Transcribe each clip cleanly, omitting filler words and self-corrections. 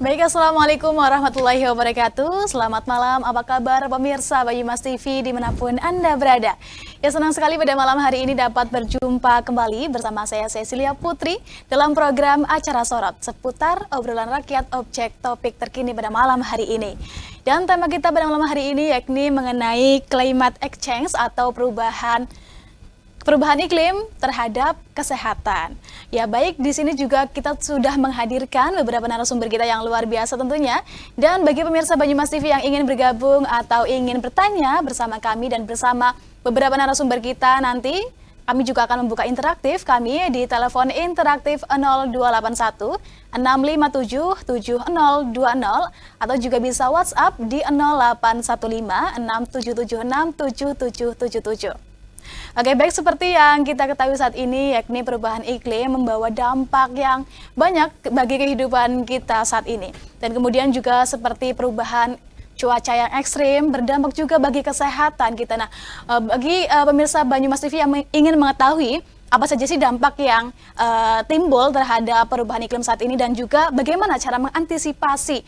Baik, Assalamualaikum warahmatullahi wabarakatuh. Selamat malam, apa kabar pemirsa Banyumas TV dimanapun Anda berada. Ya, senang sekali pada malam hari ini dapat berjumpa kembali bersama saya Cecilia Putri dalam program Acara Sorot seputar obrolan rakyat objek topik terkini pada malam hari ini. Dan tema kita pada malam hari ini yakni mengenai climate exchange atau perubahan iklim terhadap kesehatan. Ya baik, di sini juga kita sudah menghadirkan beberapa narasumber kita yang luar biasa tentunya. Dan bagi pemirsa Banyumas TV yang ingin bergabung atau ingin bertanya bersama kami dan bersama beberapa narasumber kita nanti, kami juga akan membuka interaktif kami di telepon interaktif 0281 657 7020 atau juga bisa WhatsApp di 0815 6776 7777. Oke, baik, seperti yang kita ketahui saat ini yakni perubahan iklim membawa dampak yang banyak bagi kehidupan kita saat ini. Dan kemudian juga seperti perubahan cuaca yang ekstrim berdampak juga bagi kesehatan kita. Nah, bagi pemirsa Banyumas TV yang ingin mengetahui apa saja sih dampak yang timbul terhadap perubahan iklim saat ini dan juga bagaimana cara mengantisipasi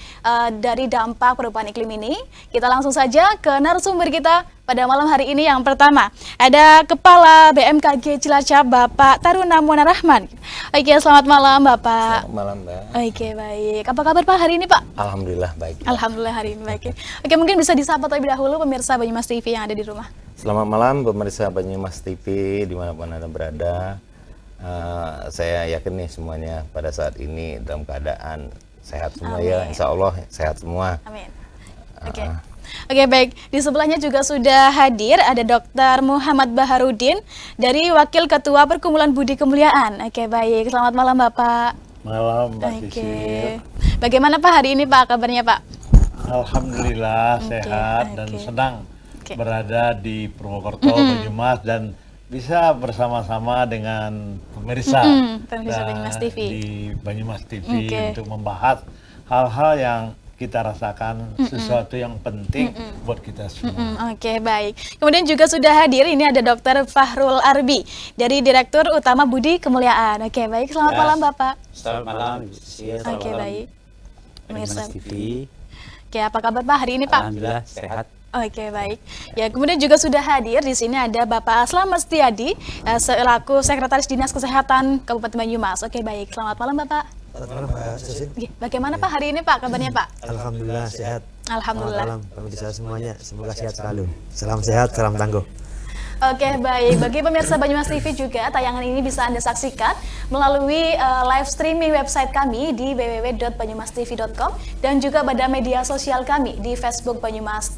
dari dampak perubahan iklim ini, kita langsung saja ke narasumber kita pada malam hari ini. Yang pertama, ada Kepala BMKG Cilacap, Bapak Taruna Muana Rahman. Oke, selamat malam Bapak. Selamat malam, Mbak. Oke, baik. Apa kabar Pak hari ini, Pak? Alhamdulillah baik. Alhamdulillah hari ini baik. Oke, mungkin bisa disapa terlebih dahulu pemirsa Banyumas TV yang ada di rumah. Selamat malam pemirsa Banyumas TV dimanapun Anda berada. Saya yakin nih semuanya pada saat ini dalam keadaan sehat semua. Amin. Ya, Insya Allah sehat semua. Amin. Oke. Oke, baik. Di sebelahnya juga sudah hadir ada Dr. Muhammad Baharudin dari Wakil Ketua Perkumpulan Budi Kemuliaan. Oke, baik. Selamat malam Bapak. Malam Mbak Cici. Bagaimana Pak hari ini Pak kabarnya Pak? Alhamdulillah sehat dan senang berada di Purwokerto, Banyumas dan bisa bersama-sama dengan pemirsa Banyumas TV. Di Banyumas TV untuk membahas hal-hal yang kita rasakan, sesuatu yang penting buat kita semua. Oke, baik. Kemudian juga sudah hadir, ini ada Dr. Fahrul Arbi dari Direktur Utama Budi Kemuliaan. Oke, baik. Selamat malam Bapak. Selamat malam. Oke, baik. Pemirsa TV. Oke, apa kabar Pak hari ini Pak? Alhamdulillah sehat. Oke, baik. Ya, kemudian juga sudah hadir di sini ada Bapak Slamet Setiadi selaku Sekretaris Dinas Kesehatan Kabupaten Banyumas. Oke, baik. Selamat malam Bapak. Selamat malam Pak Cecil. Bagaimana Pak hari ini Pak kabarnya Pak? Alhamdulillah sehat. Alhamdulillah. Selamat malam pemirsa semuanya. Semoga sehat selalu. Salam sehat, salam tangguh. Oke, baik. Bagi pemirsa Banyumas TV juga, tayangan ini bisa Anda saksikan melalui live streaming website kami di www.banyumastv.com dan juga pada media sosial kami di Facebook Banyumas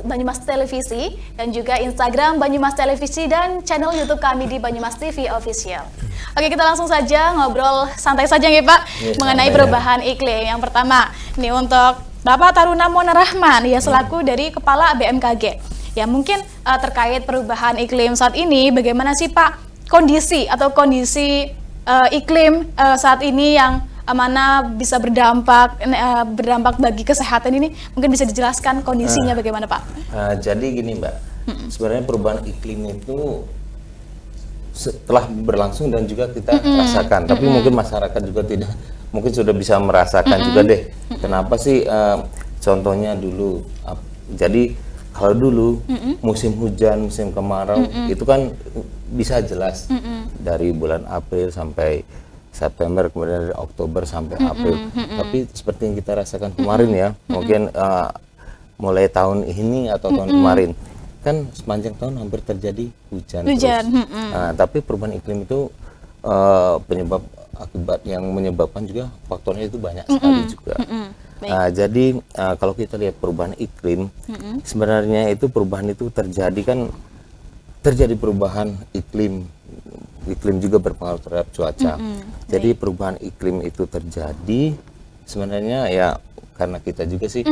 Banyumas Televisi dan juga Instagram Banyumas Televisi dan channel YouTube kami di Banyumas TV Official. Oke, kita langsung saja ngobrol santai saja nih Pak mengenai perubahan iklim. Yang pertama, nih untuk Bapak Taruna Muana Rahman ya selaku dari Kepala BMKG. Ya mungkin terkait perubahan iklim saat ini, bagaimana sih Pak kondisi iklim saat ini yang mana bisa berdampak bagi kesehatan ini, mungkin bisa dijelaskan kondisinya bagaimana Pak? Jadi gini Mbak, sebenarnya perubahan iklim itu setelah berlangsung dan juga kita rasakan, tapi mungkin masyarakat juga tidak, mungkin sudah bisa merasakan juga deh. Kenapa sih? Contohnya dulu, jadi kalau dulu musim hujan, musim kemarau itu kan bisa jelas dari bulan April sampai September, kemudian dari Oktober sampai April. Tapi seperti yang kita rasakan kemarin ya, mungkin mulai tahun ini atau tahun kemarin, kan sepanjang tahun hampir terjadi hujan. Tapi perubahan iklim itu penyebab akibat yang menyebabkan juga faktornya itu banyak sekali juga. Jadi kalau kita lihat perubahan iklim, sebenarnya itu perubahan itu terjadi perubahan iklim juga berpengaruh terhadap cuaca. Jadi perubahan iklim itu terjadi sebenarnya ya karena kita juga sih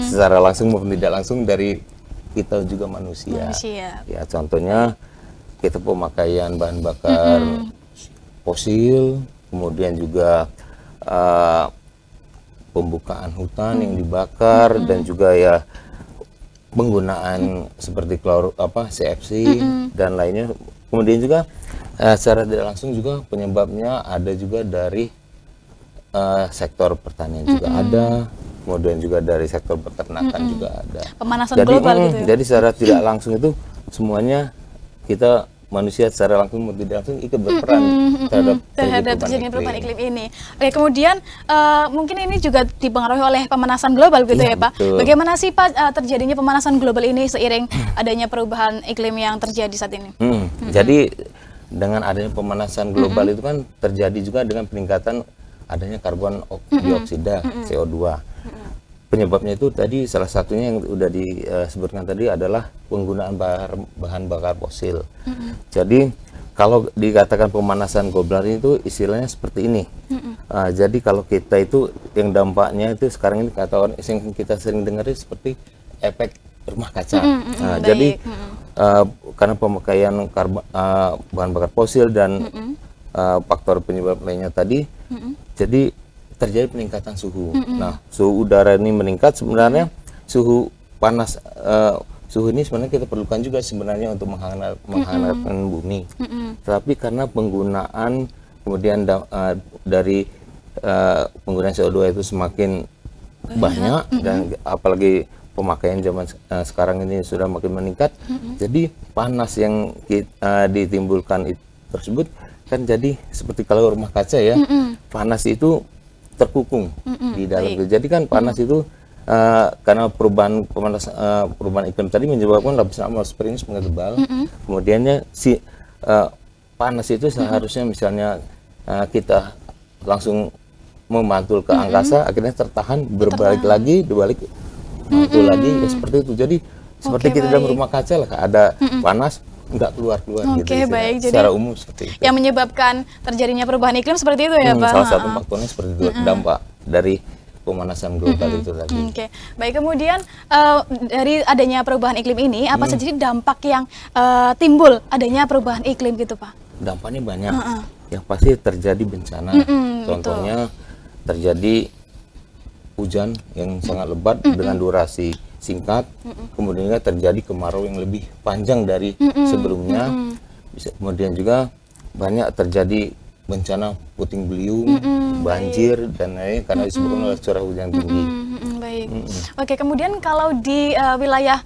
secara langsung maupun tidak langsung dari kita juga manusia. Ya contohnya kita pemakaian bahan bakar fosil, kemudian juga pembukaan hutan yang dibakar dan juga ya penggunaan seperti CFC dan lainnya. Kemudian juga secara tidak langsung juga penyebabnya ada juga dari sektor pertanian juga ada, kemudian juga dari sektor peternakan juga ada. Pemanasan Jadi, global gitu ya. jadi secara tidak langsung itu semuanya kita manusia secara langsung maupun tidak langsung ikut berperan terhadap terjadinya perubahan iklim ini. Oke, kemudian mungkin ini juga dipengaruhi oleh pemanasan global gitu Iya, ya Pak. betul. Bagaimana sih Pak terjadinya pemanasan global ini seiring adanya perubahan iklim yang terjadi saat ini? Jadi dengan adanya pemanasan global itu kan terjadi juga dengan peningkatan adanya karbon dioksida CO2. Penyebabnya itu tadi salah satunya yang sudah disebutkan tadi adalah penggunaan bahan bakar fosil. Jadi kalau dikatakan pemanasan global itu istilahnya seperti ini. Jadi kalau kita itu yang dampaknya itu sekarang ini kata orang yang kita sering dengar itu seperti efek rumah kaca. Jadi karena pemakaian bahan bakar fosil dan faktor penyebab lainnya tadi, jadi terjadi peningkatan suhu. Nah, suhu udara ini meningkat, sebenarnya suhu panas, suhu ini sebenarnya kita perlukan juga sebenarnya untuk menghangatkan bumi. Tapi karena penggunaan kemudian dari penggunaan CO2 itu semakin banyak dan apalagi pemakaian zaman sekarang ini sudah makin meningkat, jadi panas yang ditimbulkan tersebut kan jadi seperti kalau rumah kaca ya, panas itu terkukung di dalam itu. Jadi kan panas itu karena perubahan iklim tadi menyebabkan lapisan atmosfer ini semakin tebal. Kemudiannya si panas itu seharusnya misalnya kita langsung memantul ke angkasa, akhirnya tertahan berbalik lagi, mantul lagi ya, seperti itu. Jadi seperti kita dalam rumah kaca lah, ada panas nggak keluar gitu. Baik. Jadi secara umum seperti itu. yang menyebabkan terjadinya perubahan iklim seperti itu ya Pak? Salah satu faktornya seperti itu, dampak dari pemanasan global itu tadi. Baik, kemudian dari adanya perubahan iklim ini, apa saja sih dampak yang timbul adanya perubahan iklim gitu Pak? Dampaknya banyak. Yang pasti terjadi bencana. Contohnya terjadi hujan yang sangat lebat dengan durasi singkat, kemudian juga terjadi kemarau yang lebih panjang dari sebelumnya. Kemudian juga banyak terjadi bencana puting beliung, banjir dan lain karena disebabkan oleh curah hujan tinggi. Baik. Oke, kemudian kalau di wilayah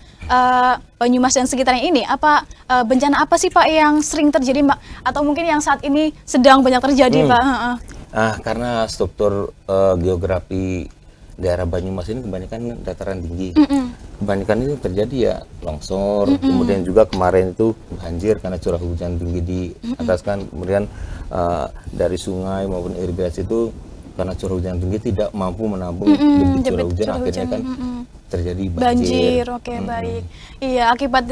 Banyumas dan sekitarnya ini, apa bencana apa sih Pak yang sering terjadi Pak? Atau mungkin yang saat ini sedang banyak terjadi Pak? Karena struktur geografi daerah Banyumas ini kebanyakan dataran tinggi. Kebanyakan itu terjadi ya longsor, kemudian juga kemarin itu banjir karena curah hujan tinggi di atas kan, kemudian dari sungai maupun irigasi itu karena curah hujan tinggi tidak mampu menampung debit curah hujan, akhirnya kan terjadi banjir. Baik. Iya, akibat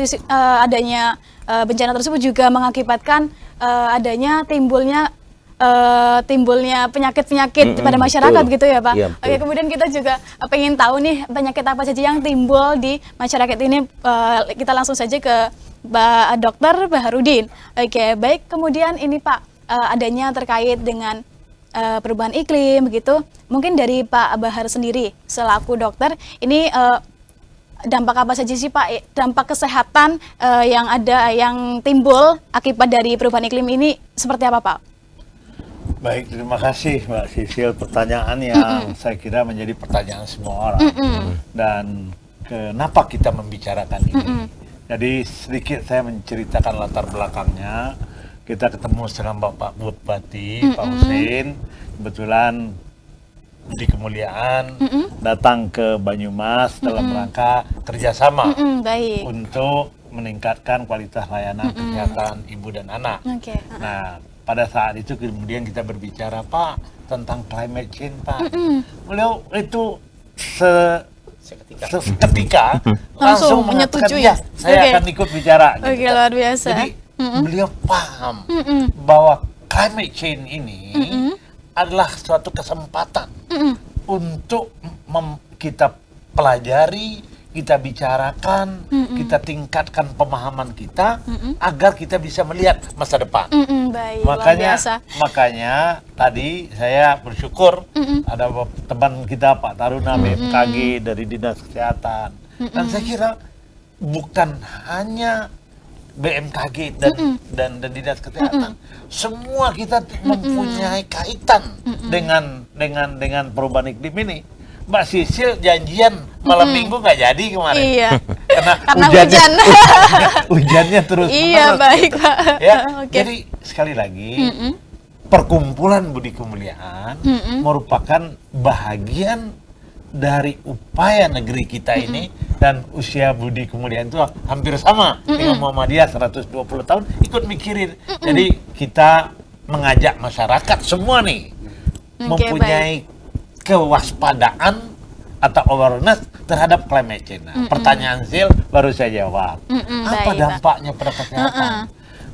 adanya bencana tersebut juga mengakibatkan adanya timbulnya penyakit-penyakit pada masyarakat gitu ya Pak. Iya, Oke, kemudian kita juga pengen tahu nih penyakit apa saja yang timbul di masyarakat ini. Kita langsung saja ke Dr. Baharudin. Oke, baik. Kemudian ini Pak, adanya terkait dengan perubahan iklim begitu. Mungkin dari Pak Bahar sendiri selaku dokter, ini dampak apa saja sih Pak? Dampak kesehatan yang timbul akibat dari perubahan iklim ini seperti apa Pak? Baik, terima kasih Mbak Sisil. Pertanyaan yang saya kira menjadi pertanyaan semua orang. Dan kenapa kita membicarakan ini? Jadi sedikit saya menceritakan latar belakangnya. Kita ketemu dengan Bapak Bupati, Pak Husin. Kebetulan di Kemuliaan datang ke Banyumas dalam rangka kerjasama untuk meningkatkan kualitas layanan kesehatan ibu dan anak. Nah, pada saat itu kemudian kita berbicara Pak tentang climate change Pak. Beliau itu seketika langsung menyetujui ya, saya akan ikut bicara. Gitu. Luar biasa. Jadi beliau paham bahwa climate change ini adalah suatu kesempatan untuk kita pelajari, kita bicarakan, kita tingkatkan pemahaman kita agar kita bisa melihat masa depan. Baik, makanya tadi saya bersyukur ada teman kita Pak Taruna BMKG dari Dinas Kesehatan. Dan saya kira bukan hanya BMKG dan dinas kesehatan, semua kita mempunyai kaitan dengan perubahan iklim ini. Mbak Sisil janjian malam minggu nggak jadi kemarin. Iya. Karena Karena hujannya, hujan. hujannya terus Iya, menerus. baik, Pak. Ya, Oke. jadi sekali lagi perkumpulan Budi Kemuliaan merupakan bagian dari upaya negeri kita ini, dan usia Budi Kemuliaan itu hampir sama dengan Muhammadiyah 120 tahun ikut mikirin. Jadi kita mengajak masyarakat semua nih mempunyai kewaspadaan atau awareness terhadap climate change. Nah, pertanyaan Sil baru saya jawab. Apa baik, dampaknya pada kesehatan?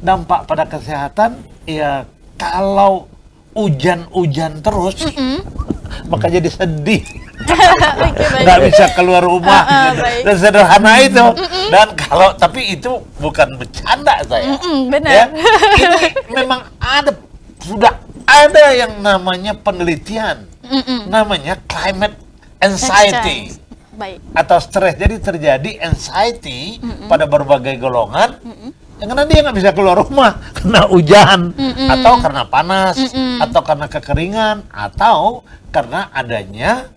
Dampak pada kesehatan ya kalau hujan-hujan terus maka jadi sedih. Nggak bisa keluar rumah gitu. baik. Dan sederhana itu. Dan kalau tapi itu bukan bercanda saya. Benar. Ya, ini memang sudah ada yang namanya penelitian, namanya climate anxiety Baik. atau stres. Jadi terjadi anxiety pada berbagai golongan. Yang karena dia nggak bisa keluar rumah karena hujan, atau karena panas, atau karena kekeringan, atau karena adanya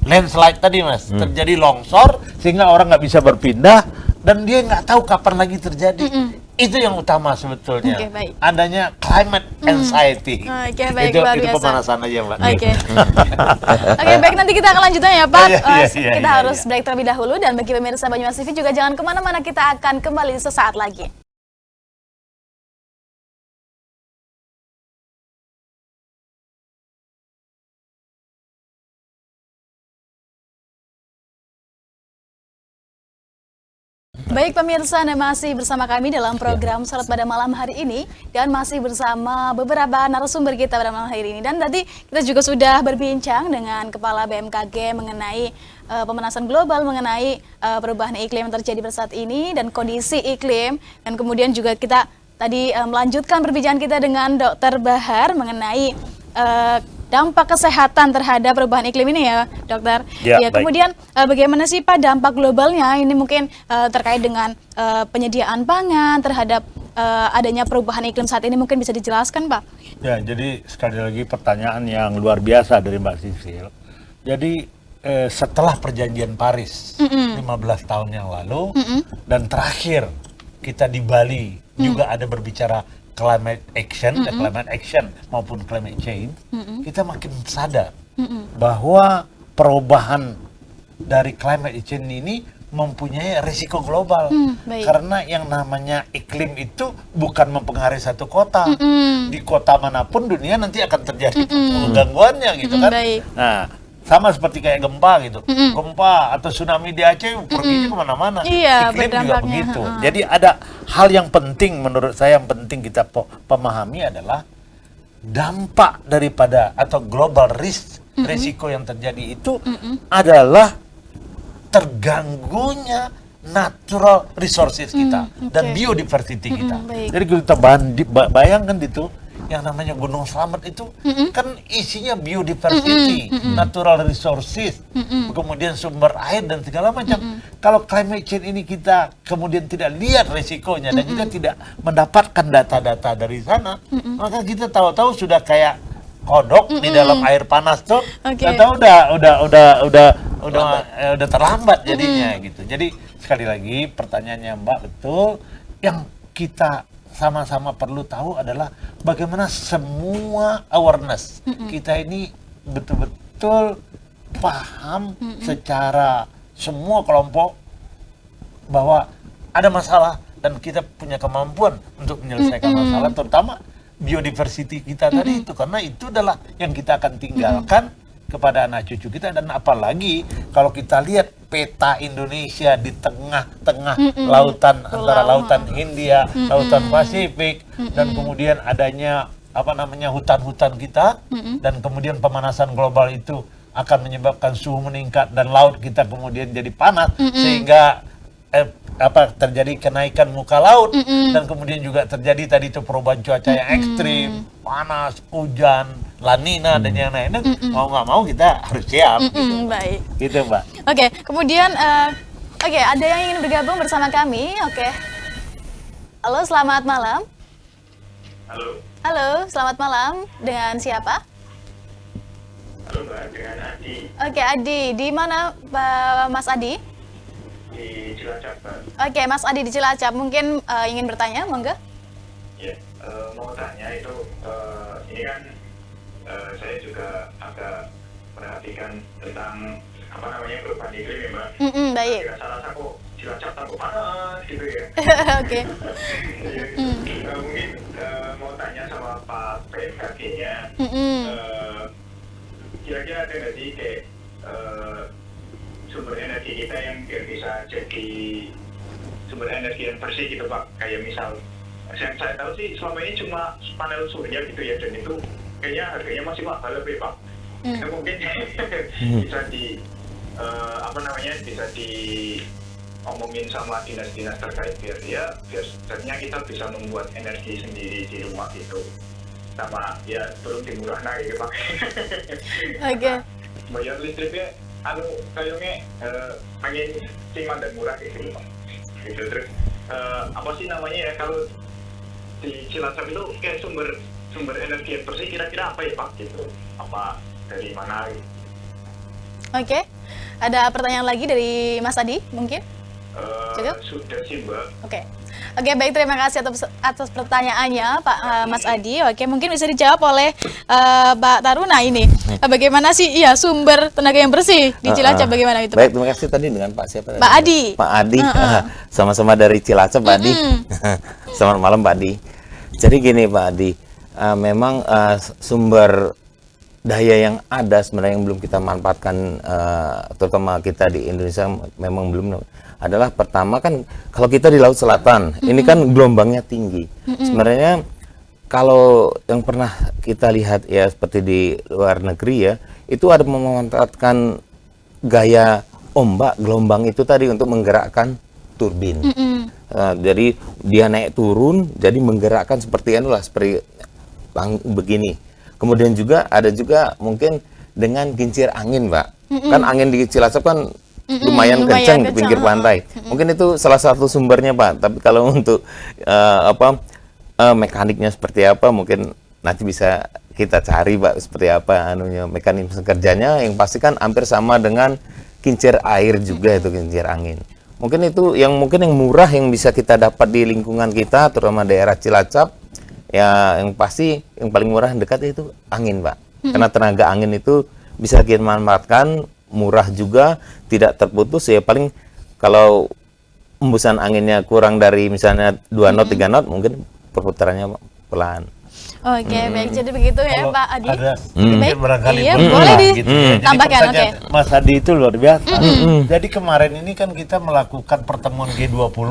landslide tadi, Mas. Terjadi longsor sehingga orang nggak bisa berpindah dan dia nggak tahu kapan lagi terjadi. Itu yang utama sebetulnya. Oke, baik. Adanya climate anxiety. Oke, baik, itu luar itu biasa. pemanasan aja, Mbak. Oke. Oke, baik, nanti kita akan lanjutkan ya, Pak. Iya, Kita iya, harus break terlebih dahulu, dan bagi pemirsa Banyumas TV juga jangan kemana-mana, kita akan kembali sesaat lagi. Baik pemirsa, Anda masih bersama kami dalam program Sorot pada malam hari ini, dan masih bersama beberapa narasumber kita pada malam hari ini. Dan tadi kita juga sudah berbincang dengan Kepala BMKG mengenai pemanasan global, mengenai perubahan iklim yang terjadi pada saat ini dan kondisi iklim. Dan kemudian juga kita tadi melanjutkan perbincangan kita dengan Dr. Bahar mengenai dampak kesehatan terhadap perubahan iklim ini ya, Dokter. Ya, Ya, baik. kemudian bagaimana sih Pak dampak globalnya ini mungkin terkait dengan penyediaan pangan terhadap adanya perubahan iklim saat ini, mungkin bisa dijelaskan, Pak? Ya, jadi sekali lagi pertanyaan yang luar biasa dari Mbak Sisil. Jadi setelah perjanjian Paris 15 tahun yang lalu dan terakhir kita di Bali juga ada berbicara climate action maupun climate change, kita makin sadar bahwa perubahan dari climate change ini mempunyai risiko global. Baik. Karena yang namanya iklim itu bukan mempengaruhi satu kota. Di kota manapun dunia nanti akan terjadi gangguannya gitu kan. Baik. Nah, sama seperti kayak gempa gitu. Gempa atau tsunami di Aceh perginya kemana-mana. Iya, Iklim juga berdampaknya. begitu. Jadi ada hal yang penting menurut saya, yang penting kita pemahami adalah dampak daripada atau global risk, risiko yang terjadi itu adalah terganggunya natural resources kita dan oke. biodiversity kita. Baik. Jadi kita bayangkan itu, yang namanya Gunung Slamet itu kan isinya biodiversity, natural resources, kemudian sumber air dan segala macam. Kalau climate change ini kita kemudian tidak lihat risikonya dan kita tidak mendapatkan data-data dari sana, maka kita tahu-tahu sudah kayak kodok di dalam air panas tuh, Oke. atau udah terlambat jadinya gitu. Jadi sekali lagi pertanyaannya Mbak betul, yang kita sama-sama perlu tahu adalah bagaimana semua awareness kita ini betul-betul paham secara semua kelompok bahwa ada masalah dan kita punya kemampuan untuk menyelesaikan masalah, terutama biodiversity kita tadi itu, karena itu adalah yang kita akan tinggalkan kepada anak cucu kita. Dan apalagi kalau kita lihat peta Indonesia di tengah-tengah lautan, antara lautan Hindia, lautan Pasifik, dan kemudian adanya hutan-hutan kita, dan kemudian pemanasan global itu akan menyebabkan suhu meningkat dan laut kita kemudian jadi panas, sehingga terjadi kenaikan muka laut, dan kemudian juga terjadi tadi itu perubahan cuaca yang ekstrim, panas, hujan, La Nina dan yang lain. Mau nggak mau kita harus siap. Gitu. Baik. Gitu, Mbak. Oke, kemudian ada yang ingin bergabung bersama kami. Oke. Halo, selamat malam. Halo, Halo, selamat malam. Dengan siapa? halo Mbak, dengan Adi Oke, Adi. Di mana Mas Adi? di Cilacap, Mbak. Oke, Mas Adi di Cilacap. Mungkin ingin bertanya, monggo? Ya, mau tanya itu, ini kan saya juga agak perhatikan tentang apa namanya perubahan iklim ya Mbak. Baik. Tidak salah aku Cilacap takut panas gitu ya. Oke. Mungkin mau tanya sama Pak BMKG-nya, kira-kira ada nggak sih kayak sumber energi kita yang biar bisa jadi sumber energi yang bersih gitu Pak, kayak misal yang saya tahu sih selama ini cuma panel surya gitu ya, dan itu kayaknya harganya masih mahal lebih Pak. Itu mungkin bisa di apa namanya, bisa diomongin sama dinas-dinas terkait biar sebenarnya kita bisa membuat energi sendiri di rumah gitu, sama ya belum dimurah gitu Pak. Oke. Bayar listriknya kayaknya pengen cima dan murah gitu Pak. Gitu. Terus apa sih namanya ya, kalau di Cilacap itu kayak sumber energi yang bersih kira-kira apa ya Pak gitu, apa dari mana gitu? Oke. Ada pertanyaan lagi dari Mas Adi mungkin? Cukup? Sudah sih Mbak. Oke. Oke, baik, terima kasih atas pertanyaannya Pak Mas Adi. Oke, mungkin bisa dijawab oleh Mbak Taruna ini. Bagaimana sih sumber tenaga yang bersih di Cilacap, bagaimana itu? Baik, terima kasih tadi dengan Pak siapa? Pak Adi. Pak Adi. Sama-sama dari Cilacap, Pak Adi. Selamat malam, Pak Adi. Jadi gini, Pak Adi, memang sumber daya yang ada sebenarnya yang belum kita manfaatkan, terutama kita di Indonesia memang belum, adalah pertama kan kalau kita di Laut Selatan, ini kan gelombangnya tinggi. Sebenarnya kalau yang pernah kita lihat ya seperti di luar negeri ya, itu ada memanfaatkan gaya ombak gelombang itu tadi untuk menggerakkan turbin. Jadi dia naik turun, jadi menggerakkan seperti itulah, seperti begini. Kemudian juga ada juga mungkin dengan kincir angin, Pak. Kan angin di Cilacap kan lumayan kencang di pinggir pantai. Mungkin itu salah satu sumbernya, Pak. Tapi kalau untuk mekaniknya seperti apa, mungkin nanti bisa kita cari, Pak, seperti apa mekanisme kerjanya. Yang pasti kan hampir sama dengan kincir air juga, itu kincir angin. Mungkin itu yang murah yang bisa kita dapat di lingkungan kita, terutama daerah Cilacap. Ya, yang pasti yang paling murah dekat itu angin, Pak. Karena tenaga angin itu bisa kita manfaatkan, murah juga, tidak terputus. Ya paling kalau embusan anginnya kurang dari misalnya 2 knot, 3 knot, mungkin perputarannya pelan. Oke, baik. Jadi begitu ya, Kalau Pak Adi. ada Baik. barangkali Iya, perlu boleh lah, di gitu ya. Jadi tambahkan, pertanyaan Mas Adi itu luar biasa. Jadi kemarin ini kan kita melakukan pertemuan G20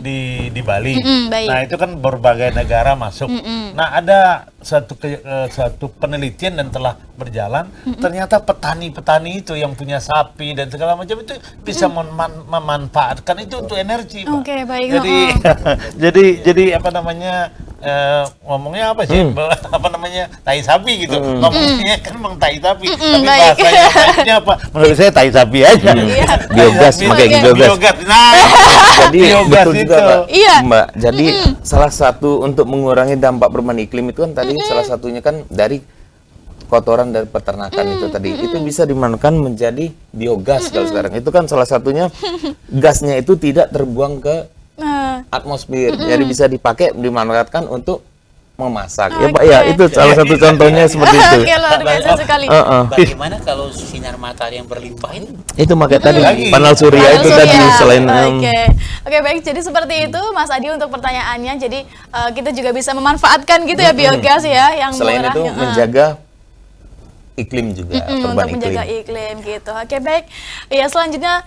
di Bali. baik. Nah, itu kan berbagai negara masuk. Nah, ada satu penelitian dan telah berjalan, ternyata petani-petani itu yang punya sapi dan segala macam itu bisa memanfaatkan itu untuk energi, Pak. Oke, baik. Jadi apa namanya, ngomongnya apa sih? Apa namanya, tai sapi gitu. Ngomongnya kan memang tai sapi, tapi baik. bahasanya lainnya apa? Menurut saya tai sapi aja. Biogas, pakai biogas. Nah, Jadi biogas betul itu. juga, Pak. Iya. Mbak. Jadi salah satu untuk mengurangi dampak perubahan iklim itu kan tadi salah satunya kan dari kotoran dari peternakan itu tadi. Itu bisa dimanfaatkan menjadi biogas kalau sekarang. Itu kan salah satunya gasnya itu tidak terbuang ke atmosfer. Jadi bisa dipakai, dimanfaatkan untuk memasak. Ya, Pak, ya itu salah satu contohnya seperti itu. Oke, luar biasa sekali. Bagaimana kalau sinar matahari yang berlimpah itu? Itu makanya tadi Lagi. panel surya Panel itu surya. tadi selain Oke, baik. Jadi seperti itu, Mas Adi, untuk pertanyaannya. Jadi kita juga bisa memanfaatkan gitu ya biogas ya, yang selain murah. itu menjaga iklim juga, untuk perubahan menjaga iklim. iklim gitu. Oke, baik. Ya, selanjutnya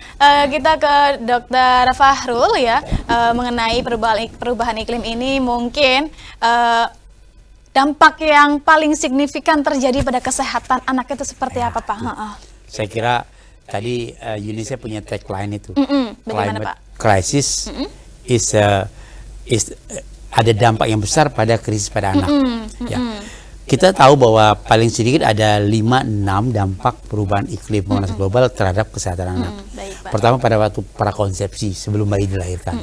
kita ke Dr. Fahrul ya, mengenai perubahan iklim ini. Mungkin dampak yang paling signifikan terjadi pada kesehatan anak itu seperti apa, Pak? Saya kira tadi UNICEF punya tagline itu. Bagaimana, Climate Pak? crisis is ada dampak yang besar pada krisis pada anak. Ya. Kita tahu bahwa paling sedikit ada 5-6 dampak perubahan iklim pemanasan global terhadap kesehatan anak. Baik, Pak. Pertama pada waktu prakonsepsi, sebelum bayi dilahirkan.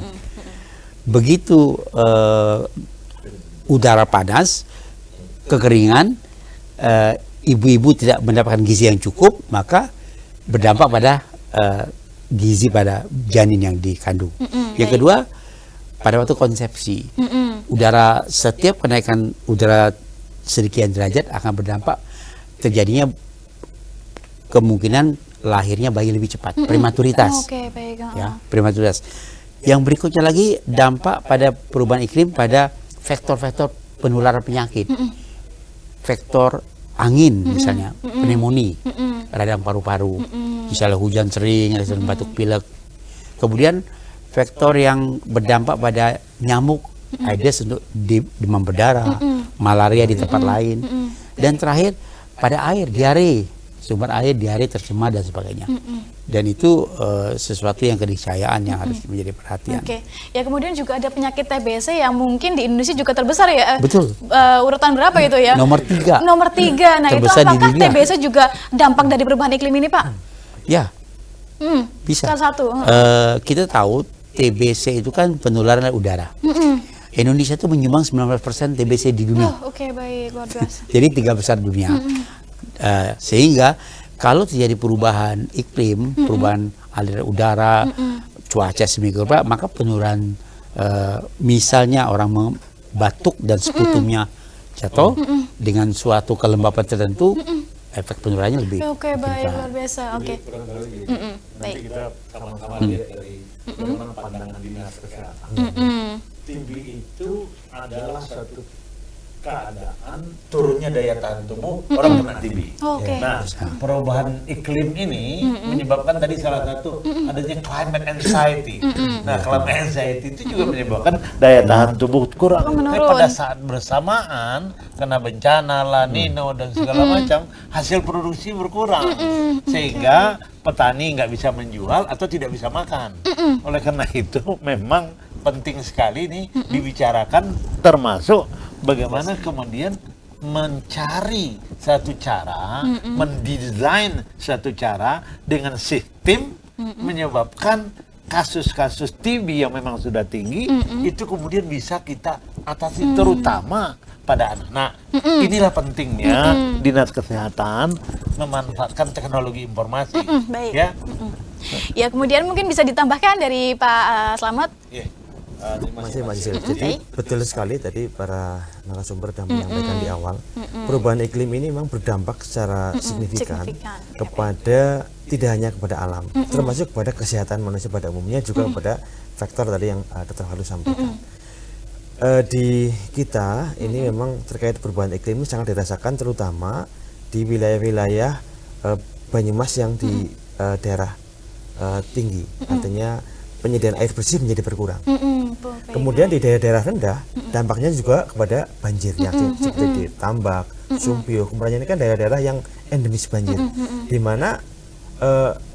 begitu udara panas, kekeringan, ibu-ibu tidak mendapatkan gizi yang cukup, maka berdampak pada gizi pada janin yang dikandung. Yang kedua, pada waktu konsepsi, setiap kenaikan udara sekian derajat akan berdampak terjadinya kemungkinan lahirnya bayi lebih cepat, prematuritas. Oke, baik. Ya, prematuritas. Yang berikutnya lagi dampak pada perubahan iklim pada faktor-faktor penularan penyakit. Faktor angin misalnya, pneumonia, radang paru-paru, misalnya hujan sering, ada batuk pilek. Kemudian faktor yang berdampak pada nyamuk, Aedes untuk demam berdarah, malaria di tempat lain. Dan terakhir pada air, diare, sumber air, diare tercemar dan sebagainya. Dan itu sesuatu yang keniscayaan yang harus menjadi perhatian. Oke, ya kemudian juga ada penyakit TBC yang mungkin di Indonesia juga terbesar ya. Betul. Urutan berapa itu ya? Nomor 3. Nomor 3. Nah, itu Terbesar di apakah dunia. TBC juga dampak dari perubahan iklim ini, Pak? Ya, bisa. Salah satu. Kita tahu TBC itu kan penularan dari udara. Indonesia itu menyumbang 19% TBC di dunia. Oh, oke, baik, luar biasa. Jadi 3 besar dunia. Sehingga kalau terjadi perubahan iklim, perubahan aliran udara, cuaca sedemikian rupa, maka penularan misalnya orang batuk dan sekutumnya jatuh dengan suatu kelembapan tertentu, efek penularannya lebih. Oke, baik, luar biasa. Oke. Baik. Kita sama-sama lihat dari bagaimana pandangan dinas kesehatan. TB itu adalah satu keadaan turunnya daya tahan tubuh orang kena TB. Oke. Nah, perubahan iklim ini menyebabkan tadi salah satu adanya climate anxiety. Nah, climate anxiety itu juga menyebabkan daya tahan tubuh kurang. Tapi pada saat bersamaan kena bencana, La Nino dan segala macam, hasil produksi berkurang. Sehingga petani nggak bisa menjual atau tidak bisa makan. Oleh karena itu memang penting sekali nih dibicarakan, termasuk bagaimana kemudian mencari satu cara, mendesain satu cara dengan sistem menyebabkan kasus-kasus TB yang memang sudah tinggi itu kemudian bisa kita atasi terutama pada anak. Nah, inilah pentingnya Dinas Kesehatan memanfaatkan teknologi informasi. Baik. Ya. Ya, kemudian mungkin bisa ditambahkan dari Pak Slamet. Terima Masih Mbak Sisil. Jadi betul sekali tadi para narasumber sudah menyampaikan di awal, perubahan iklim ini memang berdampak secara signifikan kepada tidak hanya kepada alam, termasuk kepada kesehatan manusia pada umumnya, juga kepada faktor tadi yang Dr. Halu sampaikan. Di kita ini memang terkait perubahan iklim ini sangat dirasakan terutama di wilayah-wilayah Banyumas yang di daerah tinggi, artinya penyediaan air bersih menjadi berkurang. Kemudian di daerah-daerah rendah dampaknya juga kepada banjir yang seperti di Tambak, Sumpio, Kemudian ini kan daerah-daerah yang endemis banjir, di mana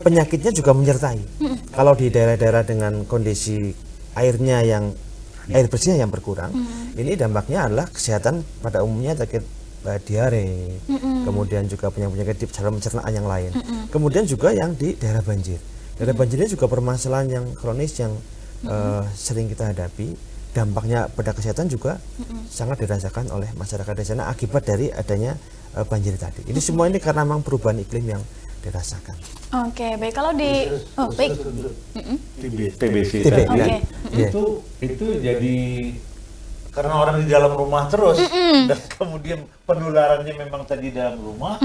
penyakitnya juga menyertai. Kalau di daerah-daerah dengan kondisi air bersihnya yang berkurang, ini dampaknya adalah kesehatan pada umumnya terkait diare, kemudian juga penyakit di saluran pencernaan yang lain. Kemudian juga yang di daerah banjir. Daerah banjirnya juga permasalahan yang kronis yang sering kita hadapi. Dampaknya pada kesehatan juga sangat dirasakan oleh masyarakat di sana akibat dari adanya banjir tadi. Ini semua ini karena memang perubahan iklim yang dirasakan. Oke, baik. Kalau di baik. TBC TB, tadi. Oke. Itu jadi karena orang di dalam rumah terus dan kemudian penularannya memang tadi dalam rumah,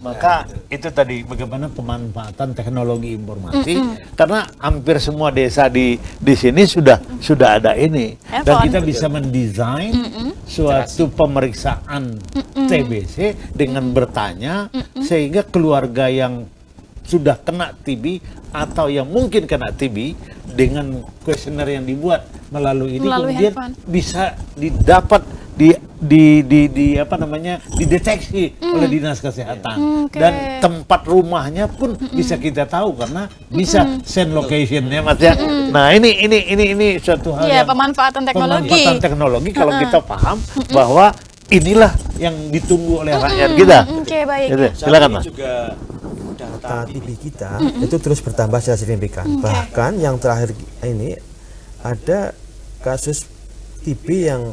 maka itu tadi bagaimana pemanfaatan teknologi informasi, karena hampir semua desa di sini sudah ada ini, dan kita bisa mendesain suatu pemeriksaan TBC dengan bertanya sehingga keluarga yang sudah kena TB atau yang mungkin kena TB dengan kuesioner yang dibuat melalui ini kemudian handphone. bisa didapat dideteksi oleh dinas kesehatan dan tempat rumahnya pun bisa kita tahu karena bisa send locationnya Mas ya. Nah ini suatu hal yang pemanfaatan teknologi. Kalau kita paham bahwa inilah yang ditunggu oleh rakyat kita. Oke, baik. Gitu. Silakan Mas. Data TB kita itu terus bertambah secara signifikan. Bahkan yang terakhir ini ada kasus TB yang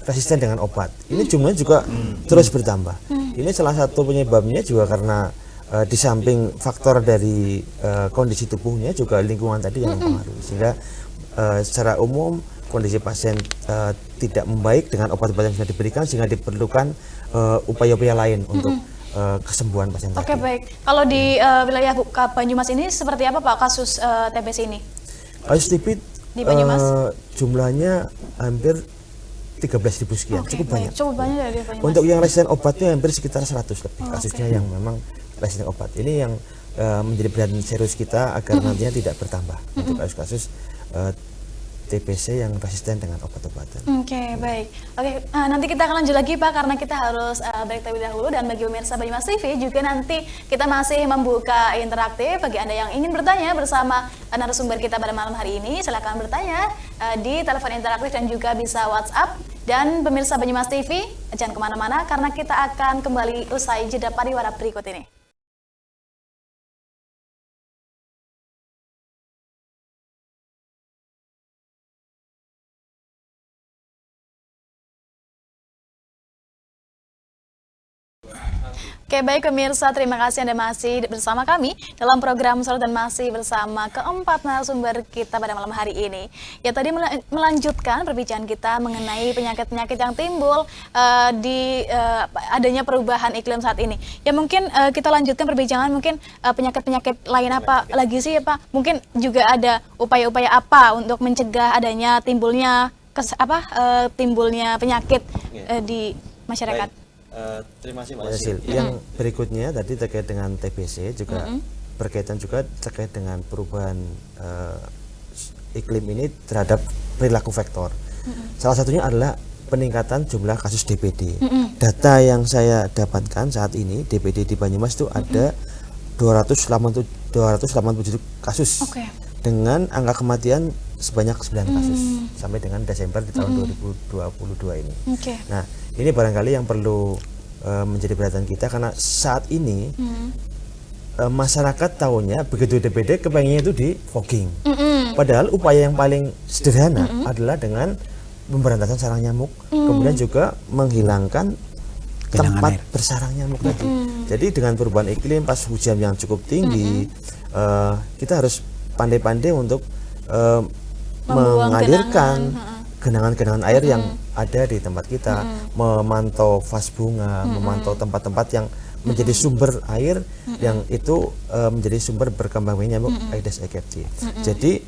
resisten dengan obat. Ini jumlahnya juga terus bertambah. Ini salah satu penyebabnya juga karena di samping faktor dari kondisi tubuhnya juga lingkungan tadi yang mempengaruhi. Sehingga secara umum kondisi pasien tidak membaik dengan obat-obat yang sudah diberikan, sehingga diperlukan upaya-upaya lain untuk kesembuhan pasien tadi. Oke, baik. Kalau di wilayah Banyumas ini seperti apa Pak kasus TBC ini? Kasus TB Di Banyumas? Jumlahnya hampir 13.000 sekian, Oke, cukup banyak. Cukup banyak dari Banyumas. Untuk yang resisten obatnya hampir sekitar 100 lebih kasusnya yang memang resisten obat. Ini yang menjadi perhatian serius kita agar nantinya tidak bertambah untuk kasus-kasus TBC yang resisten dengan obat-obatan. Oke, baik. Oke, nanti kita akan lanjut lagi Pak, karena kita harus break terlebih dahulu. Dan bagi pemirsa Banyumas TV juga nanti kita masih membuka interaktif bagi Anda yang ingin bertanya bersama narasumber kita pada malam hari ini. Silakan bertanya di telepon interaktif dan juga bisa WhatsApp. Dan pemirsa Banyumas TV, jangan kemana-mana karena kita akan kembali usai jeda pariwara berikut ini. Oke, baik pemirsa, terima kasih Anda masih bersama kami dalam program Sorot dan masih bersama keempat narasumber kita pada malam hari ini. Ya, tadi melanjutkan perbincangan kita mengenai penyakit-penyakit yang timbul di adanya perubahan iklim saat ini. Ya, mungkin kita lanjutkan perbincangan, mungkin penyakit-penyakit lain apa lagi sih ya Pak? Mungkin juga ada upaya-upaya apa untuk mencegah adanya timbulnya timbulnya penyakit di masyarakat? Baik. Terima kasih Mbak Hasil. Yang berikutnya tadi terkait dengan TBC juga berkaitan juga terkait dengan perubahan iklim ini terhadap perilaku faktor. Salah satunya adalah peningkatan jumlah kasus DBD. Data yang saya dapatkan saat ini DBD di Banyumas itu ada 287 kasus. Dengan angka kematian sebanyak 9 kasus sampai dengan Desember di tahun 2022 ini. Nah, ini barangkali yang perlu menjadi perhatian kita karena saat ini masyarakat tahunya begitu DBD kepengennya itu di fogging. Padahal upaya yang paling sederhana adalah dengan pemberantasan sarang nyamuk, kemudian juga menghilangkan tempat bersarang nyamuk tadi. Jadi dengan perubahan iklim pas hujan yang cukup tinggi, kita harus pandai-pandai untuk mengalirkan genangan-genangan air yang ada di tempat kita, memantau vas bunga, memantau tempat-tempat yang menjadi sumber air yang itu menjadi sumber berkembangnya nyamuk Aedes aegypti. Jadi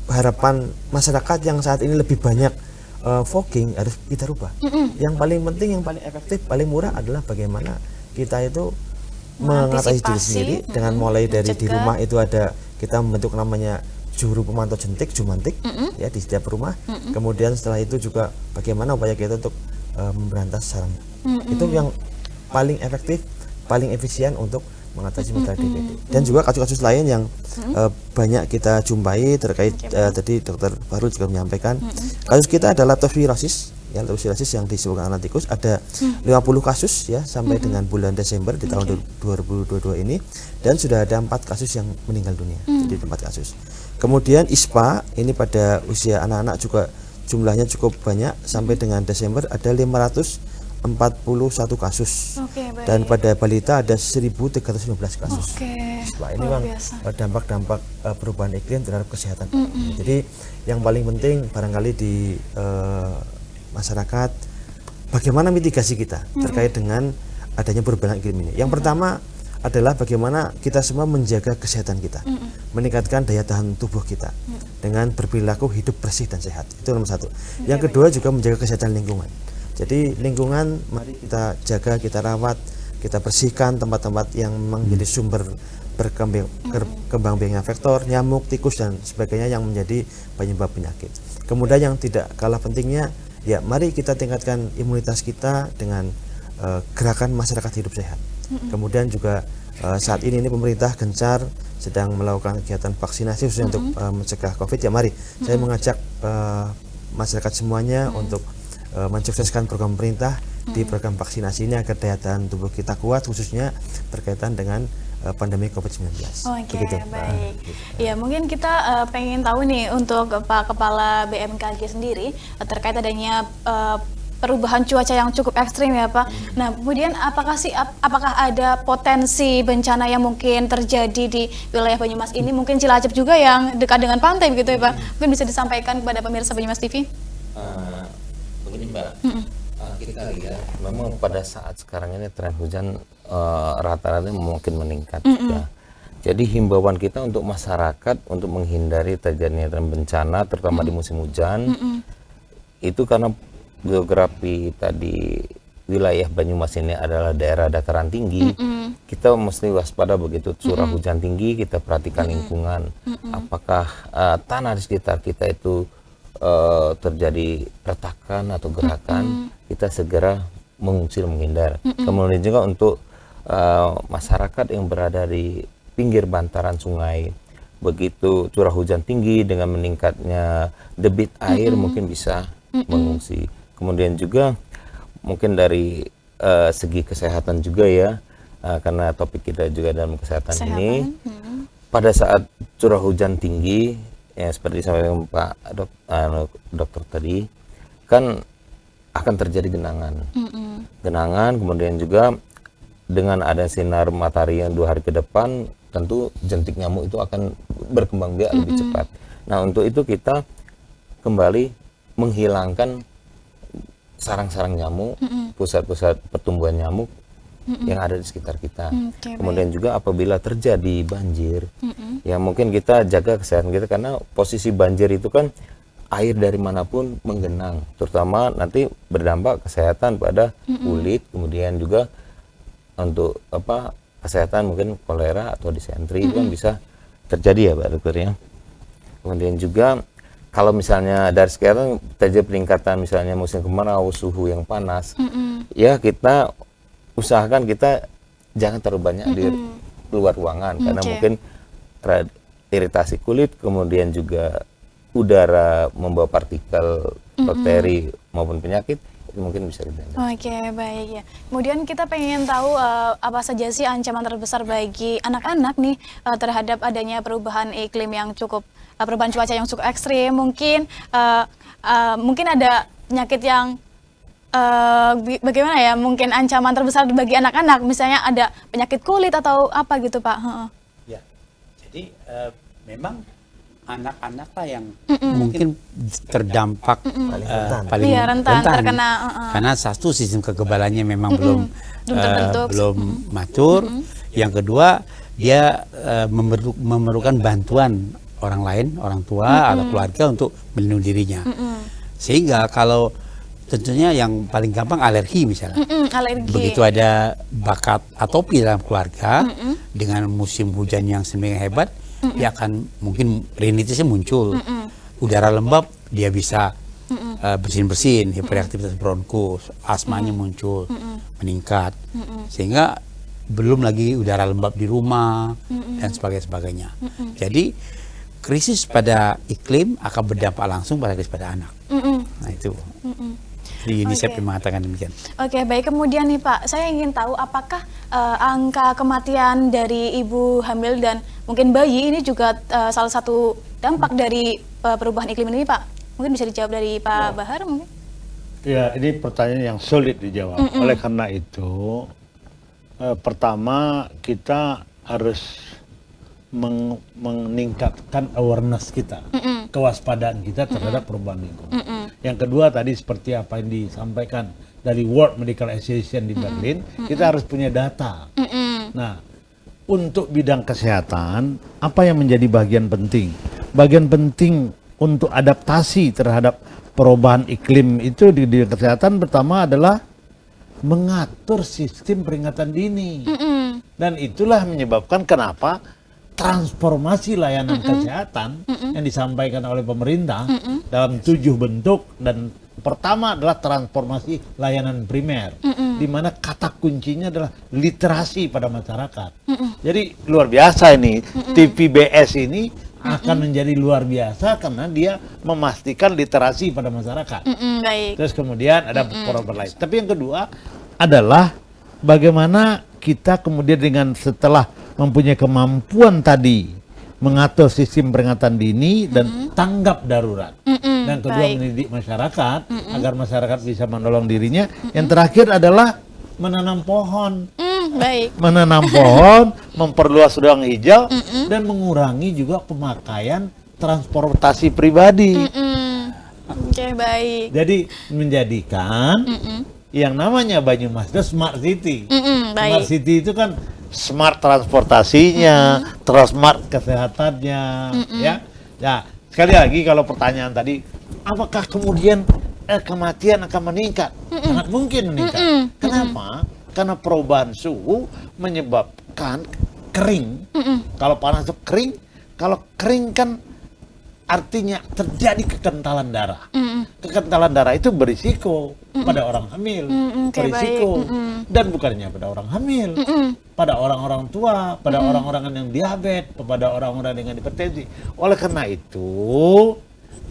harapan masyarakat yang saat ini lebih banyak fogging harus kita rubah. Yang paling penting, yang paling efektif, paling murah adalah bagaimana kita itu mengatasi diri sendiri dengan mulai dari di rumah itu ada kita membentuk namanya juru pemantau jentik, jumantik ya di setiap rumah. Kemudian setelah itu juga bagaimana upaya kita untuk memberantas sarang. Itu yang paling efektif, paling efisien untuk mengatasi masalah DBD. Dan juga kasus-kasus lain yang banyak kita jumpai terkait tadi Dokter Bahrul juga menyampaikan kasus kita adalah leptospirosis. Ya, leptospirosis yang disebabkan anak tikus ada 50 kasus ya sampai dengan bulan Desember di tahun 2022 ini, dan sudah ada 4 kasus yang meninggal dunia. Jadi 4 kasus. Kemudian ISPA ini pada usia anak-anak juga jumlahnya cukup banyak, sampai dengan Desember ada 541 kasus. Dan pada balita ada 1.315 kasus. ISPA ini memang dampak-dampak perubahan iklim terhadap kesehatan. Jadi yang paling penting barangkali di masyarakat bagaimana mitigasi kita terkait dengan adanya perubahan iklim ini. Yang pertama adalah bagaimana kita semua menjaga kesehatan kita, meningkatkan daya tahan tubuh kita dengan berperilaku hidup bersih dan sehat. Itu nomor 1. Yang kedua juga menjaga kesehatan lingkungan. Jadi lingkungan mari kita jaga, kita rawat, kita bersihkan tempat-tempat yang memang menjadi sumber berkembang biaknya faktor, nyamuk, tikus dan sebagainya yang menjadi penyebab penyakit. Kemudian yang tidak kalah pentingnya, ya mari kita tingkatkan imunitas kita dengan gerakan masyarakat hidup sehat. Kemudian juga saat ini pemerintah gencar sedang melakukan kegiatan vaksinasi khususnya untuk mencegah COVID. Ya mari saya mengajak masyarakat semuanya untuk mensukseskan program pemerintah di program vaksinasi ini agar daya tahan tubuh kita kuat, khususnya berkaitan dengan pandemi COVID-19. Oke, Begitu. baik. Ya, mungkin kita pengen tahu nih untuk Pak Kepala BMKG sendiri terkait adanya perubahan cuaca yang cukup ekstrim ya Pak. Nah, kemudian apakah ada potensi bencana yang mungkin terjadi di wilayah Banyumas ini? Mungkin Cilacap juga yang dekat dengan pantai begitu ya Pak. Mungkin bisa disampaikan kepada pemirsa Banyumas TV. Begini Mbak, kita lihat memang pada saat sekarang ini tren hujan rata-rata mungkin meningkat juga. Jadi himbauan kita untuk masyarakat untuk menghindari terjadinya tren bencana terutama di musim hujan itu karena geografi tadi wilayah Banyumas ini adalah daerah dataran tinggi. Kita mesti waspada begitu curah hujan tinggi, kita perhatikan lingkungan apakah tanah di sekitar kita itu terjadi retakan atau gerakan, kita segera mengungsi menghindar. Kemudian juga untuk masyarakat yang berada di pinggir bantaran sungai, begitu curah hujan tinggi dengan meningkatnya debit air mungkin bisa mengungsi. Kemudian juga mungkin dari segi kesehatan juga ya, karena topik kita juga dalam kesehatan ini, pada saat curah hujan tinggi ya seperti disampaikan Pak dokter tadi, kan akan terjadi genangan. Genangan, kemudian juga dengan ada sinar matahari yang 2 hari ke depan, tentu jentik nyamuk itu akan berkembang biak lebih cepat. Nah, untuk itu kita kembali menghilangkan sarang-sarang nyamuk, pusat-pusat pertumbuhan nyamuk yang ada di sekitar kita. Kemudian juga apabila terjadi banjir, ya mungkin kita jaga kesehatan kita, karena posisi banjir itu kan air dari manapun menggenang, terutama nanti berdampak kesehatan pada kulit, kemudian juga untuk kesehatan mungkin kolera atau disentri itu kan bisa terjadi ya Pak Dokter ya. Kemudian juga kalau misalnya dari sekarang terjadi peningkatan misalnya musim kemarau, suhu yang panas, ya kita usahakan kita jangan terlalu banyak di luar ruangan, karena mungkin iritasi kulit, kemudian juga udara membawa partikel bakteri maupun penyakit, itu mungkin bisa dihindari. Oke, baik ya. Kemudian kita pengen tahu apa saja sih ancaman terbesar bagi anak-anak nih terhadap adanya perubahan iklim yang cukup perubahan cuaca yang cukup ekstrim. Mungkin mungkin ada penyakit yang bagaimana ya? Mungkin ancaman terbesar bagi anak-anak, misalnya ada penyakit kulit atau apa gitu Pak? Ya, jadi memang anak-anak lah yang mungkin terdampak paling rentan terkena karena satu sistem kekebalannya memang belum matur. Yang kedua dia memerlukan bantuan orang lain, orang tua atau keluarga untuk melindungi dirinya. Sehingga kalau tentunya yang paling gampang alergi misalnya. Alergi. Begitu ada bakat atopi dalam keluarga dengan musim hujan yang semakin hebat, dia akan mungkin rinitisnya muncul. Udara lembab dia bisa bersin-bersin, hiperaktivitas bronkus, asmanya muncul, meningkat. Sehingga belum lagi udara lembab di rumah dan sebagainya. Jadi krisis pada iklim akan berdampak langsung pada krisis pada anak. Nah itu. Di UNICEF mengatakan demikian. Oke, baik. Kemudian nih Pak, saya ingin tahu apakah angka kematian dari ibu hamil dan mungkin bayi ini juga salah satu dampak dari perubahan iklim ini Pak? Mungkin bisa dijawab dari Pak Bahar mungkin? Ya, ini pertanyaan yang sulit dijawab. Oleh karena itu, pertama kita harus meningkatkan awareness kita, kewaspadaan kita terhadap perubahan lingkungan. Yang kedua tadi seperti apa yang disampaikan dari World Medical Association di Berlin, kita harus punya data. Nah, untuk bidang kesehatan, apa yang menjadi bagian penting? Bagian penting untuk adaptasi terhadap perubahan iklim itu di bidang kesehatan pertama adalah mengatur sistem peringatan dini. Dan itulah menyebabkan kenapa transformasi layanan kesehatan yang disampaikan oleh pemerintah dalam 7 bentuk, dan pertama adalah transformasi layanan primer, di mana kata kuncinya adalah literasi pada masyarakat. Jadi luar biasa ini, TPBS ini akan menjadi luar biasa karena dia memastikan literasi pada masyarakat. Baik. Terus kemudian ada program lain. Tapi yang kedua adalah bagaimana kita kemudian dengan setelah mempunyai kemampuan tadi mengatur sistem peringatan dini dan tanggap darurat. Dan kedua baik. mendidik masyarakat agar masyarakat bisa menolong dirinya. Yang terakhir adalah menanam pohon. Baik. Menanam pohon, memperluas ruang hijau dan mengurangi juga pemakaian transportasi pribadi. Oke, baik. Jadi menjadikan yang namanya Banyumas itu smart city. Smart Baik. city itu kan smart transportasinya, terus smart kesehatannya, ya. Nah, sekali lagi kalau pertanyaan tadi, apakah kemudian kematian akan meningkat? Sangat mungkin meningkat. Kenapa? Karena perubahan suhu menyebabkan kering. Kalau panas itu kering, kalau kering kan artinya terjadi kekentalan darah. Kekentalan darah itu berisiko pada orang hamil, Oke, berisiko baik. dan bukannya pada orang hamil, pada orang-orang tua, pada orang-orang yang diabetes, pada orang-orang dengan hipertensi. Oleh karena itu,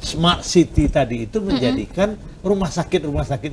smart city tadi itu menjadikan rumah sakit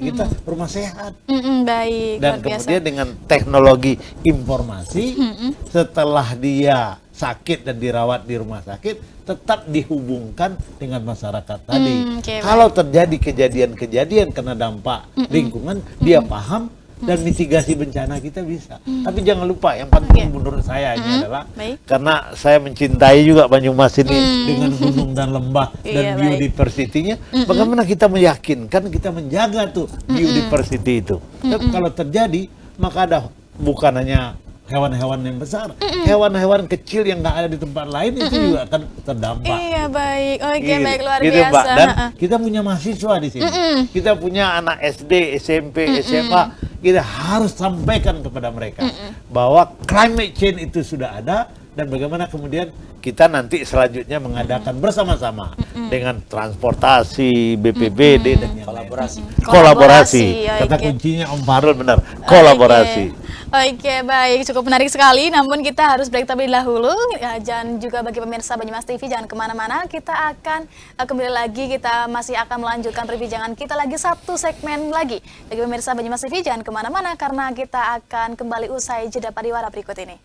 kita rumah sehat. Baik. Dan luar biasa. kemudian dengan teknologi informasi, setelah dia sakit dan dirawat di rumah sakit, tetap dihubungkan dengan masyarakat tadi. Oke, Kalau terjadi kejadian-kejadian kena dampak lingkungan, dia paham dan mitigasi bencana kita bisa. Tapi jangan lupa, yang penting menurut saya ini adalah Baik. karena saya mencintai juga Banyumas ini dengan gunung dan lembah Iya, dan baik. biodiversitinya, bagaimana kita meyakinkan kita menjaga tuh biodiversity itu. Dan kalau terjadi, maka ada bukan hanya hewan-hewan yang besar, hewan-hewan kecil yang nggak ada di tempat lain itu juga akan terdampak. Iya, baik. Oke, Gitu. baik, luar Gitu, biasa. Mbak. Dan kita punya mahasiswa di sini. Kita punya anak SD, SMP, SMA. Kita harus sampaikan kepada mereka bahwa climate change itu sudah ada dan bagaimana kemudian kita nanti selanjutnya mengadakan bersama-sama dengan transportasi, BPBD dan yang Kolaborasi. lain. Kolaborasi. Kata Oke. kuncinya Om Farul benar. Kolaborasi. Oke, baik, cukup menarik sekali. Namun kita harus break terlebih dahulu. Ya, dan juga bagi pemirsa Banyumas TV jangan kemana-mana. Kita akan kembali lagi. Kita masih akan melanjutkan perbincangan kita lagi satu segmen lagi. Bagi pemirsa Banyumas TV jangan kemana-mana karena kita akan kembali usai jeda pariwara berikut ini.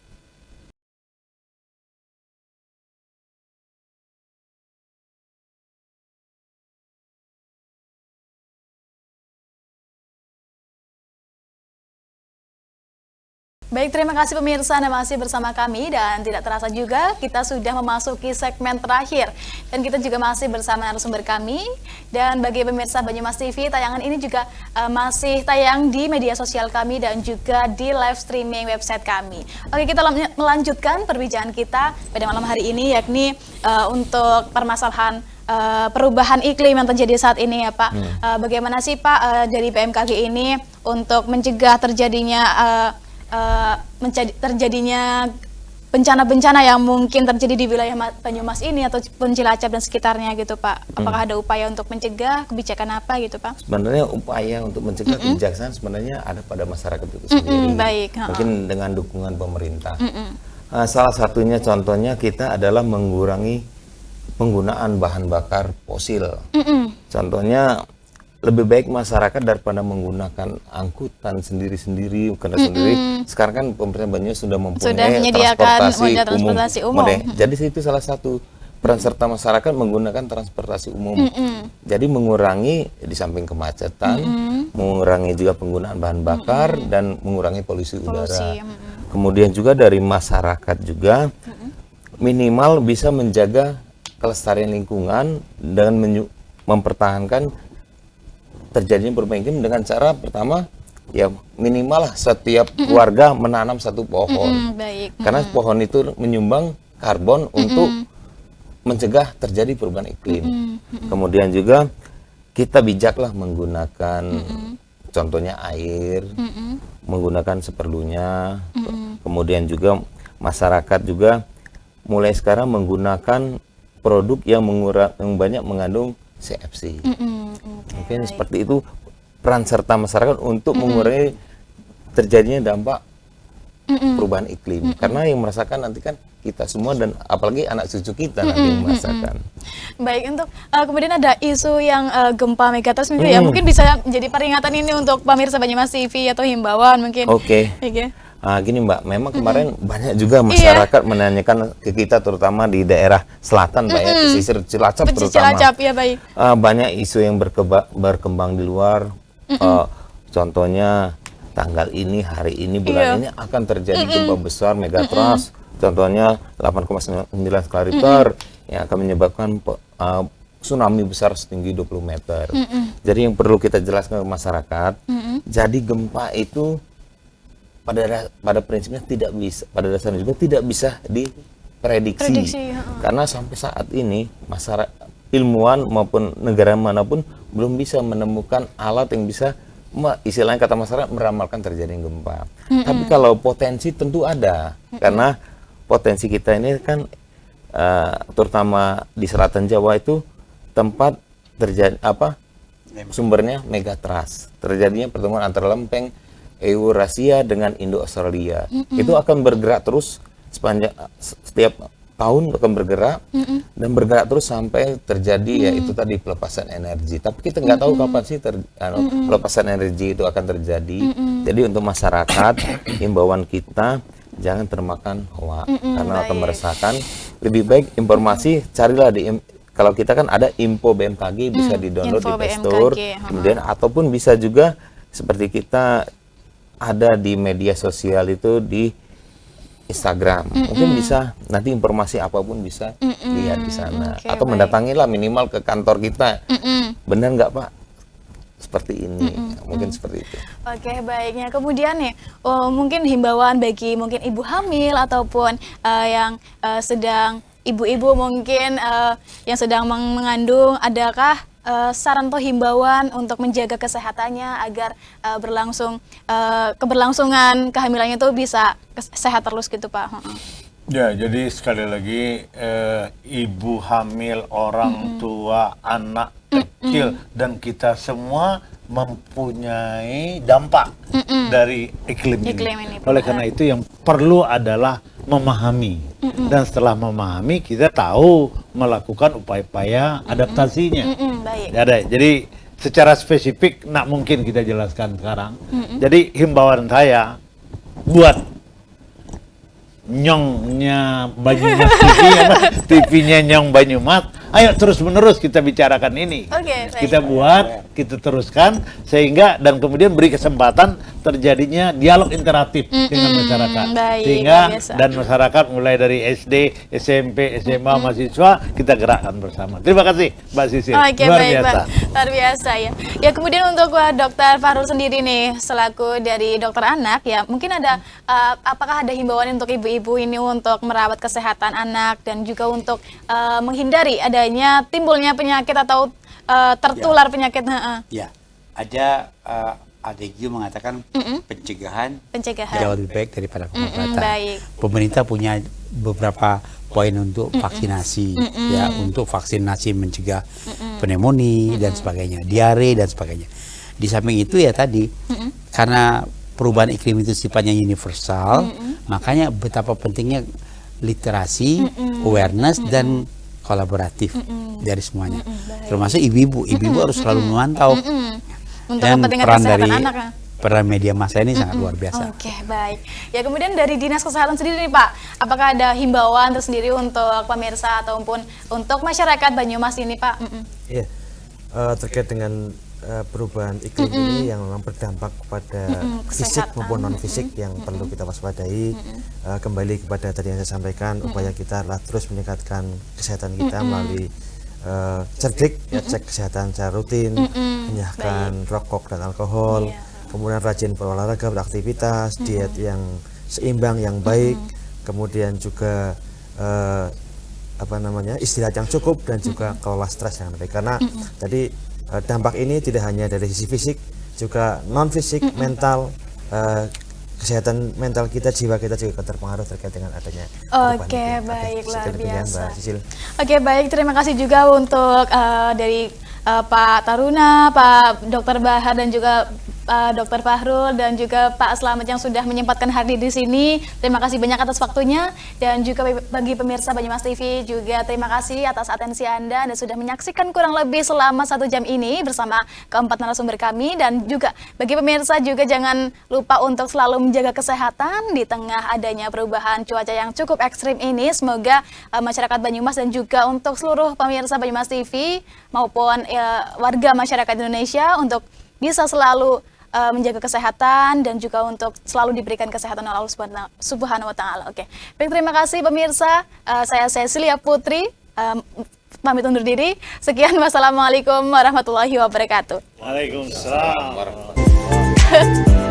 Baik, terima kasih pemirsa, Anda masih bersama kami dan tidak terasa juga kita sudah memasuki segmen terakhir dan kita juga masih bersama narasumber kami. Dan bagi pemirsa Banyumas TV, tayangan ini juga masih tayang di media sosial kami dan juga di live streaming website kami. Oke, kita melanjutkan perbincangan kita pada malam hari ini, yakni untuk permasalahan perubahan iklim yang terjadi saat ini ya Pak. Bagaimana sih Pak dari BMKG ini untuk mencegah terjadinya terjadinya bencana-bencana yang mungkin terjadi di wilayah Banyumas ini ataupun Cilacap dan sekitarnya gitu Pak? Apakah ada upaya untuk mencegah, kebijakan apa gitu Pak? Sebenarnya upaya untuk mencegah kebijaksanaan sebenarnya ada pada masyarakat itu sendiri. Baik. Mungkin dengan dukungan pemerintah. Salah satunya contohnya kita adalah mengurangi penggunaan bahan bakar fosil. Contohnya lebih baik masyarakat daripada menggunakan angkutan sendiri-sendiri, sekarang kan pemerintah Banyumas sudah mempunyai menyediakan transportasi umum. umum. Jadi itu salah satu peran serta masyarakat menggunakan transportasi umum. Jadi mengurangi di samping kemacetan, mengurangi juga penggunaan bahan bakar dan mengurangi polusi udara. Kemudian juga dari masyarakat juga minimal bisa menjaga kelestarian lingkungan dengan mempertahankan terjadinya perubahan iklim dengan cara pertama ya minimal lah setiap keluarga menanam satu pohon. Baik. Karena pohon itu menyumbang karbon untuk mencegah terjadi perubahan iklim. Kemudian juga kita bijaklah menggunakan contohnya air, menggunakan seperlunya. Kemudian juga masyarakat juga mulai sekarang menggunakan produk yang banyak mengandung CFC. Mungkin seperti itu peran serta masyarakat untuk mengurangi terjadinya dampak perubahan iklim. Karena yang merasakan nanti kan kita semua dan apalagi anak cucu kita nanti yang merasakan. Baik, untuk kemudian ada isu yang gempa megatrust mungkin ya mungkin bisa jadi peringatan ini untuk pemirsa Banyumas TV atau himbauan mungkin. Oke. Gini Mbak, memang kemarin banyak juga masyarakat menanyakan ke kita, terutama di daerah selatan Mbak ya, pesisir Cilacap Pesisir terutama. Cilacap, ya baik. Banyak isu yang berkembang di luar. Contohnya tanggal ini, hari ini, bulan ini akan terjadi gempa besar megatrust. Contohnya 8,9 skala Richter yang akan menyebabkan tsunami besar setinggi 20 meter. Jadi yang perlu kita jelaskan ke masyarakat, jadi gempa itu pada prinsipnya tidak bisa, pada dasarnya juga tidak bisa diprediksi. Karena sampai saat ini masyarakat, ilmuwan maupun negara manapun belum bisa menemukan alat yang bisa, istilahnya kata masyarakat, meramalkan terjadi gempa. Tapi kalau potensi tentu ada, karena potensi kita ini kan terutama di selatan Jawa itu tempat terjadi sumbernya megatrust, terjadinya pertemuan antara lempeng Eurasia dengan Indo-Australia. Itu akan bergerak terus setiap tahun akan bergerak dan bergerak terus sampai terjadi yaitu tadi pelepasan energi. Tapi kita nggak tahu kapan sih pelepasan energi itu akan terjadi. Jadi untuk masyarakat, himbauan kita jangan termakan hoak karena akan meresahkan. Lebih baik informasi carilah kalau kita kan ada info BMKG bisa di-download di Play Store, kemudian ataupun bisa juga seperti kita ada di media sosial itu di Instagram. Mungkin bisa nanti informasi apapun bisa lihat di sana. Atau mendatangilah minimal ke kantor kita. Benar nggak Pak? Seperti ini. Mungkin seperti itu. Oke, baiknya. Kemudian nih, mungkin himbauan bagi mungkin ibu hamil ataupun yang sedang ibu-ibu mungkin yang sedang mengandung, adakah saran atau himbauan untuk menjaga kesehatannya agar keberlangsungan kehamilannya itu bisa sehat terus gitu Pak? Ya, jadi sekali lagi ibu hamil, orang tua, anak kecil dan kita semua mempunyai dampak dari iklim ini. Oleh karena itu yang perlu adalah memahami dan setelah memahami kita tahu melakukan upaya-upaya adaptasinya. Jadi secara spesifik nak mungkin kita jelaskan sekarang. Jadi himbauan saya buat nyongnya Banyumas TV, TV-nya Nyong Banyumas, ayo terus menerus kita bicarakan ini. Kita buat, kita teruskan sehingga dan kemudian beri kesempatan terjadinya dialog interaktif dengan masyarakat. Sehingga dan masyarakat mulai dari SD, SMP, SMA, mahasiswa kita gerakkan bersama. Terima kasih Mbak Sisil. Luar biasa. Luar biasa ya. Ya, kemudian untuk Dokter Fahrul sendiri nih selaku dari dokter anak ya, mungkin ada apakah ada himbauan untuk ibu-ibu ini untuk merawat kesehatan anak dan juga untuk menghindari adanya timbulnya penyakit atau tertular penyakit? Ya, ada ADGIU mengatakan pencegahan jauh lebih baik daripada pengobatan. Pemerintah punya beberapa poin untuk vaksinasi, ya, untuk vaksinasi mencegah pneumonia dan sebagainya, diare dan sebagainya. Di samping itu ya tadi, karena perubahan iklim itu sifatnya universal, makanya betapa pentingnya literasi, awareness dan kolaboratif dari semuanya, termasuk ibu-ibu harus selalu memantau. Dan peran dari peran media massa ini sangat luar biasa. Oke, baik. Ya, kemudian dari Dinas Kesehatan sendiri nih Pak, apakah ada himbauan tersendiri untuk pemirsa ataupun untuk masyarakat Banyumas ini Pak? Iya, terkait dengan perubahan iklim ini yang memang berdampak kepada fisik maupun non fisik yang perlu kita waspadai. Kembali kepada tadi yang saya sampaikan, upaya kita adalah terus meningkatkan kesehatan kita melalui cerdik, ya, cek kesehatan secara rutin, menjauhkan rokok dan alkohol, kemudian rajin berolahraga, beraktivitas, diet yang seimbang yang baik, kemudian juga istirahat yang cukup dan juga kelola stres yang baik. Karena tadi dampak ini tidak hanya dari sisi fisik, juga non fisik, mental, kesehatan mental kita, jiwa kita juga terpengaruh terkait dengan adanya. Oke, baik, luar biasa. Oke, baik, terima kasih juga untuk dari Pak Taruna, Pak Dr. Bahar dan juga Dr. Fahrul dan juga Pak Slamet yang sudah menyempatkan hadir di sini. Terima kasih banyak atas waktunya, dan juga bagi pemirsa Banyumas TV juga terima kasih atas atensi Anda dan sudah menyaksikan kurang lebih selama 1 jam ini bersama keempat narasumber kami. Dan juga bagi pemirsa juga jangan lupa untuk selalu menjaga kesehatan di tengah adanya perubahan cuaca yang cukup ekstrim ini. Semoga masyarakat Banyumas dan juga untuk seluruh pemirsa Banyumas TV maupun warga masyarakat Indonesia untuk bisa selalu menjaga kesehatan dan juga untuk selalu diberikan kesehatan oleh Allah Subhanahu wa Ta'ala. Oke, baik, terima kasih pemirsa. Saya Cecilia Putri pamit undur diri. Sekian, wassalamualaikum warahmatullahi wabarakatuh. Waalaikumsalam warahmatullahi wabarakatuh.